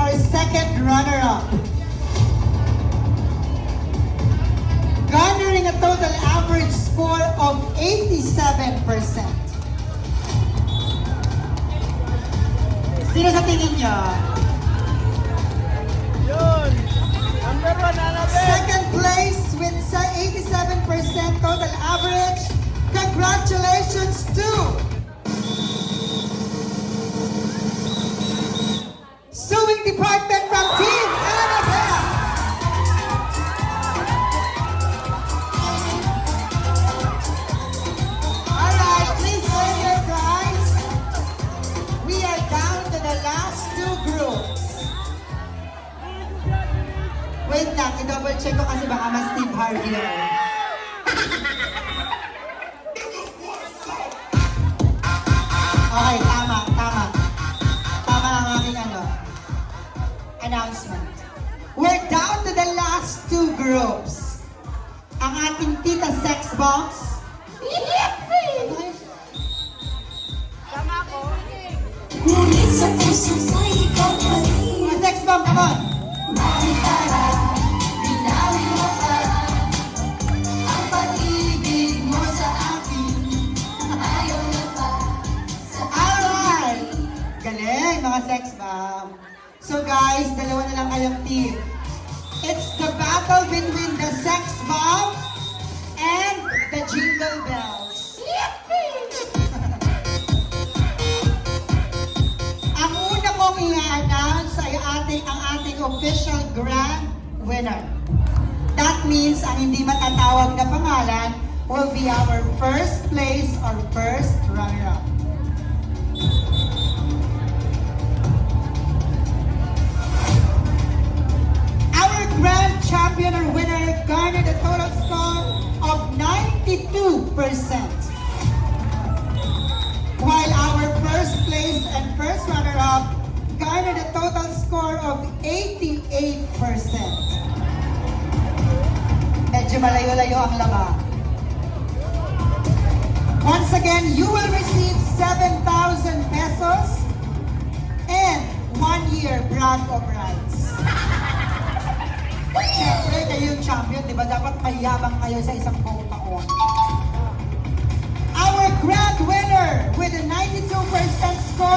our second runner-up. Garnering a total average score of 87%. Sino sa tingin niyo? Yun! Number 1, Annabelle! Second place with 87% total average. Congratulations to Sewing Department from Team Annabelle. Alright, please hold your guys. We are down to the last two groups. Wait lang, i-double check ko kasi baka mas Steve Harvey ako. Okay, tama. Tama ang aking announcement. We're down to the last two groups. Ang ating Tita Sex Box. Tama ko? Ngunit sa puso mo'y ikaw pa rin. Mga Sex Bomb, come on! Bakit para binawin mo pa ang pag-ibig mo sa akin? Ayaw na pa sa Alright! Galing, mga Sex Bomb. So guys, dalawa na lang kayong team. It's the battle between the Sex Bomb and the Jingle Bells. Ang una kong i-announce ay ang ating official grand winner. That means ang hindi matatawag na pangalan will be our first place or first runner-up. Our grand champion or winner garnered a total score of 92%. While our first place and first runner-up garnered a total score of 88%. Medyo malayo-layo ang laban. Once again, you will receive 7,000 pesos and 1 year brand of rights. Siyempre, kayo yung champion, di ba? Dapat mayabang kayo sa isang buong taon. Our grand winner with a 92% score